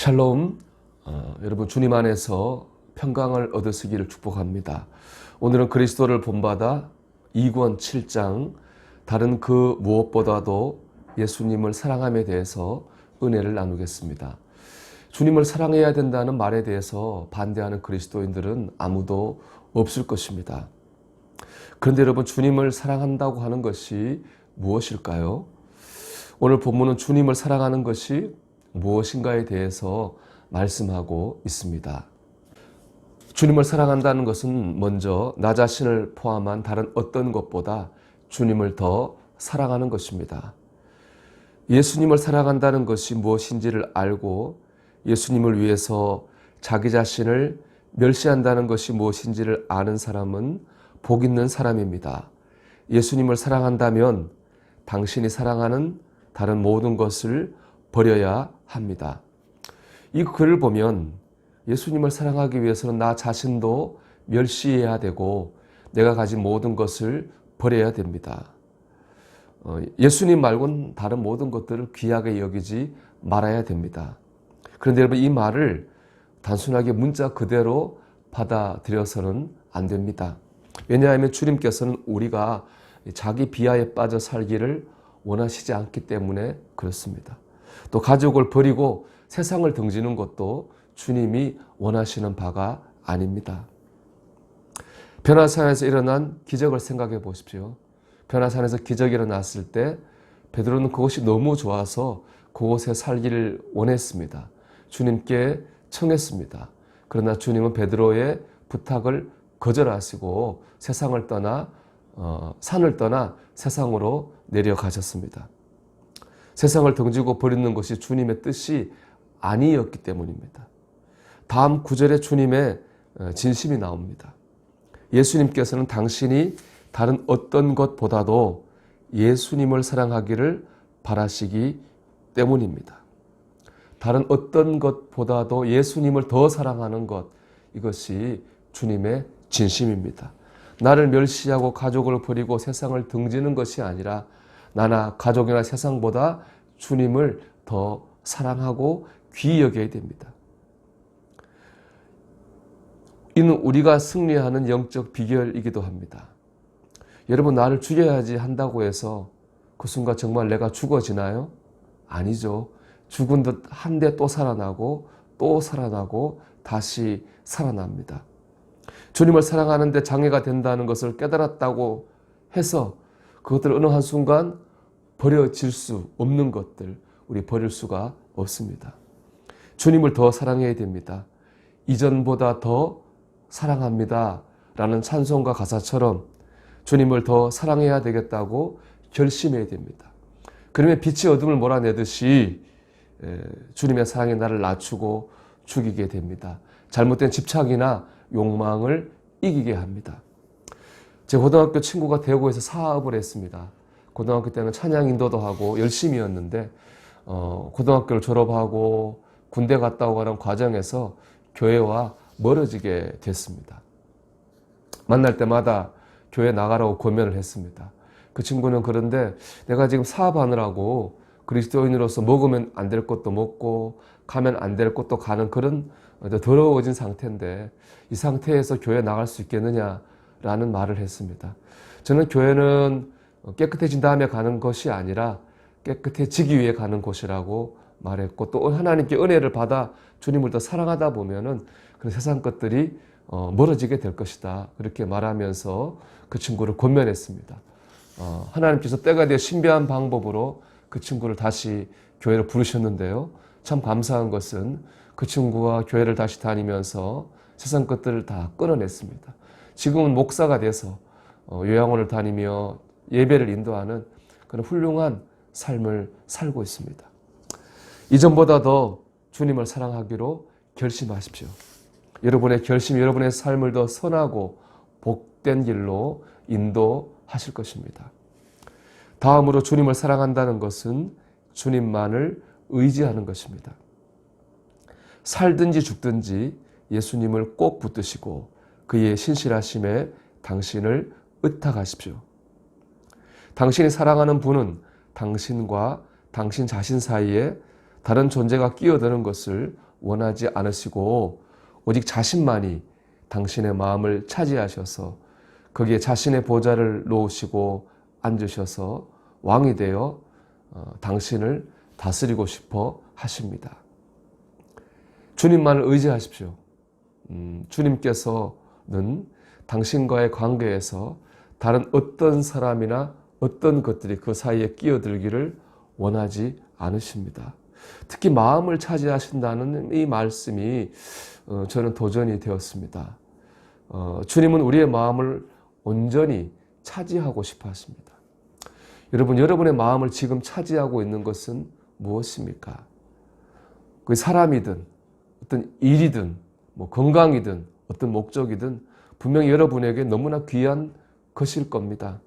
샬롬, 여러분 주님 안에서 평강을 얻으시기를 축복합니다. 오늘은 그리스도를 본받아 2권 7장 다른 그 무엇보다도 예수님을 사랑함에 대해서 은혜를 나누겠습니다. 주님을 사랑해야 된다는 말에 대해서 반대하는 그리스도인들은 아무도 없을 것입니다. 그런데 여러분, 주님을 사랑한다고 하는 것이 무엇일까요? 오늘 본문은 주님을 사랑하는 것이 무엇인가에 대해서 말씀하고 있습니다. 주님을 사랑한다는 것은 먼저 나 자신을 포함한 다른 어떤 것보다 주님을 더 사랑하는 것입니다. 예수님을 사랑한다는 것이 무엇인지를 알고 예수님을 위해서 자기 자신을 멸시한다는 것이 무엇인지를 아는 사람은 복 있는 사람입니다. 예수님을 사랑한다면 당신이 사랑하는 다른 모든 것을 버려야 합니다. 이 글을 보면 예수님을 사랑하기 위해서는 나 자신도 멸시해야 되고 내가 가진 모든 것을 버려야 됩니다. 예수님 말고는 다른 모든 것들을 귀하게 여기지 말아야 됩니다. 그런데 여러분, 이 말을 단순하게 문자 그대로 받아들여서는 안 됩니다. 왜냐하면 주님께서는 우리가 자기 비하에 빠져 살기를 원하시지 않기 때문에 그렇습니다. 또 가족을 버리고 세상을 등지는 것도 주님이 원하시는 바가 아닙니다. 변화산에서 일어난 기적을 생각해 보십시오. 변화산에서 기적이 일어났을 때 베드로는 그것이 너무 좋아서 그곳에 살기를 원했습니다. 주님께 청했습니다. 그러나 주님은 베드로의 부탁을 거절하시고 세상을 떠나 산을 떠나 세상으로 내려가셨습니다. 세상을 등지고 버리는 것이 주님의 뜻이 아니었기 때문입니다. 다음 구절에 주님의 진심이 나옵니다. 예수님께서는 당신이 다른 어떤 것보다도 예수님을 사랑하기를 바라시기 때문입니다. 다른 어떤 것보다도 예수님을 더 사랑하는 것, 이것이 주님의 진심입니다. 나를 멸시하고 가족을 버리고 세상을 등지는 것이 아니라 나나 가족이나 세상보다 주님을 더 사랑하고 귀히 여겨야 됩니다. 이는 우리가 승리하는 영적 비결이기도 합니다. 여러분, 나를 죽여야지 한다고 해서 그 순간 정말 내가 죽어지나요? 아니죠. 죽은 듯 한데 또 살아나고 또 살아나고 다시 살아납니다. 주님을 사랑하는데 장애가 된다는 것을 깨달았다고 해서 그것들 어느 한순간 버려질 수 없는 것들, 우리 버릴 수가 없습니다. 주님을 더 사랑해야 됩니다. 이전보다 더 사랑합니다 라는 찬송가 가사처럼 주님을 더 사랑해야 되겠다고 결심해야 됩니다. 그러면 빛이 어둠을 몰아내듯이 주님의 사랑이 나를 낮추고 죽이게 됩니다. 잘못된 집착이나 욕망을 이기게 합니다. 제 고등학교 친구가 대구에서 사업을 했습니다. 고등학교 때는 찬양 인도도 하고 열심히였는데 고등학교를 졸업하고 군대 갔다 오가는 과정에서 교회와 멀어지게 됐습니다. 만날 때마다 교회 나가라고 권면을 했습니다. 그 친구는 그런데 내가 지금 사업하느라고 그리스도인으로서 먹으면 안 될 것도 먹고 가면 안 될 것도 가는 그런 더러워진 상태인데 이 상태에서 교회 나갈 수 있겠느냐라는 말을 했습니다. 저는 교회는 깨끗해진 다음에 가는 것이 아니라 깨끗해지기 위해 가는 곳이라고 말했고, 또 하나님께 은혜를 받아 주님을 더 사랑하다 보면은 그런 세상 것들이 멀어지게 될 것이다, 그렇게 말하면서 그 친구를 권면했습니다. 하나님께서 때가 되어 신비한 방법으로 그 친구를 다시 교회를 부르셨는데요, 참 감사한 것은 그 친구가 교회를 다시 다니면서 세상 것들을 다 끊어냈습니다. 지금은 목사가 돼서 요양원을 다니며 예배를 인도하는 그런 훌륭한 삶을 살고 있습니다. 이전보다 더 주님을 사랑하기로 결심하십시오. 여러분의 결심이 여러분의 삶을 더 선하고 복된 길로 인도하실 것입니다. 다음으로 주님을 사랑한다는 것은 주님만을 의지하는 것입니다. 살든지 죽든지 예수님을 꼭 붙드시고 그의 신실하심에 당신을 의탁하십시오. 당신이 사랑하는 분은 당신과 당신 자신 사이에 다른 존재가 끼어드는 것을 원하지 않으시고 오직 자신만이 당신의 마음을 차지하셔서 거기에 자신의 보좌를 놓으시고 앉으셔서 왕이 되어 당신을 다스리고 싶어 하십니다. 주님만을 의지하십시오. 주님께서는 당신과의 관계에서 다른 어떤 사람이나 어떤 것들이 그 사이에 끼어들기를 원하지 않으십니다. 특히 마음을 차지하신다는 이 말씀이 저는 도전이 되었습니다. 주님은 우리의 마음을 온전히 차지하고 싶어 하십니다. 여러분, 여러분의 마음을 지금 차지하고 있는 것은 무엇입니까? 그 사람이든 어떤 일이든 건강이든 어떤 목적이든 분명히 여러분에게 너무나 귀한 것일 겁니다.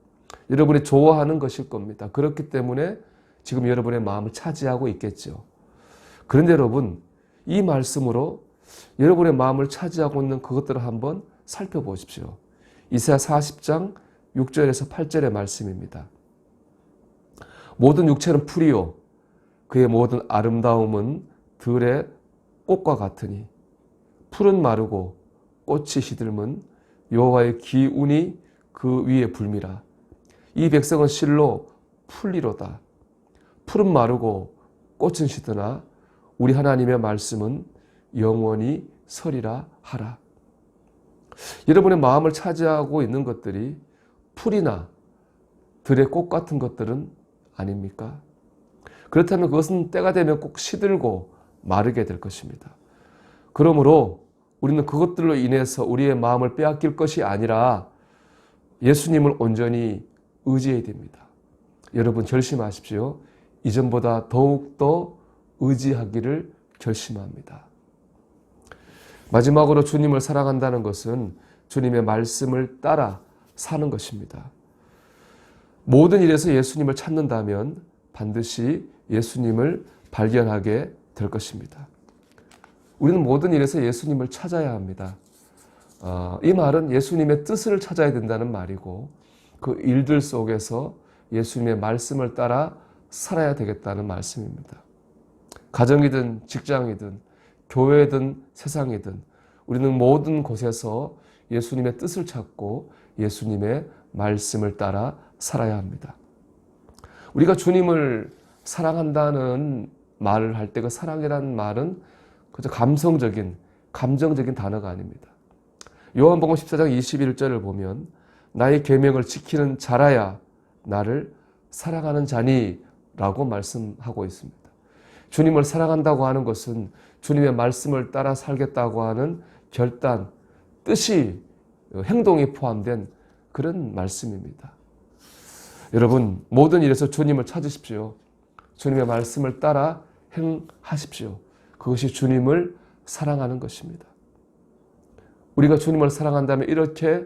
여러분이 좋아하는 것일 겁니다. 그렇기 때문에 지금 여러분의 마음을 차지하고 있겠죠. 그런데 여러분, 이 말씀으로 여러분의 마음을 차지하고 있는 그것들을 한번 살펴보십시오. 이사야 40장 6절에서 8절의 말씀입니다. 모든 육체는 풀이요 그의 모든 아름다움은 들의 꽃과 같으니 풀은 마르고 꽃이 시들면 여호와의 기운이 그 위에 불미라. 이 백성은 실로 풀리로다. 풀은 마르고 꽃은 시드나 우리 하나님의 말씀은 영원히 서리라 하라. 여러분의 마음을 차지하고 있는 것들이 풀이나 들의 꽃 같은 것들은 아닙니까? 그렇다면 그것은 때가 되면 꼭 시들고 마르게 될 것입니다. 그러므로 우리는 그것들로 인해서 우리의 마음을 빼앗길 것이 아니라 예수님을 온전히 의지해야 됩니다. 여러분 결심하십시오. 이전보다 더욱더 의지하기를 결심합니다. 마지막으로 주님을 사랑한다는 것은 주님의 말씀을 따라 사는 것입니다. 모든 일에서 예수님을 찾는다면 반드시 예수님을 발견하게 될 것입니다. 우리는 모든 일에서 예수님을 찾아야 합니다. 이 말은 예수님의 뜻을 찾아야 된다는 말이고 그 일들 속에서 예수님의 말씀을 따라 살아야 되겠다는 말씀입니다. 가정이든 직장이든 교회든 세상이든 우리는 모든 곳에서 예수님의 뜻을 찾고 예수님의 말씀을 따라 살아야 합니다. 우리가 주님을 사랑한다는 말을 할 때 그 사랑이라는 말은 그저 감정적인 단어가 아닙니다. 요한복음 14장 21절을 보면 나의 계명을 지키는 자라야 나를 사랑하는 자니 라고 말씀하고 있습니다. 주님을 사랑한다고 하는 것은 주님의 말씀을 따라 살겠다고 하는 결단, 뜻이, 행동이 포함된 그런 말씀입니다. 여러분, 모든 일에서 주님을 찾으십시오. 주님의 말씀을 따라 행하십시오. 그것이 주님을 사랑하는 것입니다. 우리가 주님을 사랑한다면 이렇게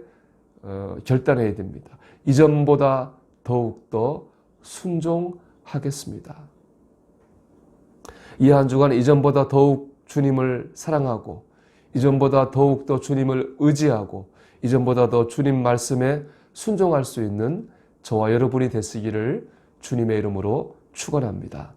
결단해야 됩니다. 이전보다 더욱더 순종하겠습니다. 이 한 주간 이전보다 더욱 주님을 사랑하고 이전보다 더욱더 주님을 의지하고 이전보다 더 주님 말씀에 순종할 수 있는 저와 여러분이 되시기를 주님의 이름으로 축원합니다.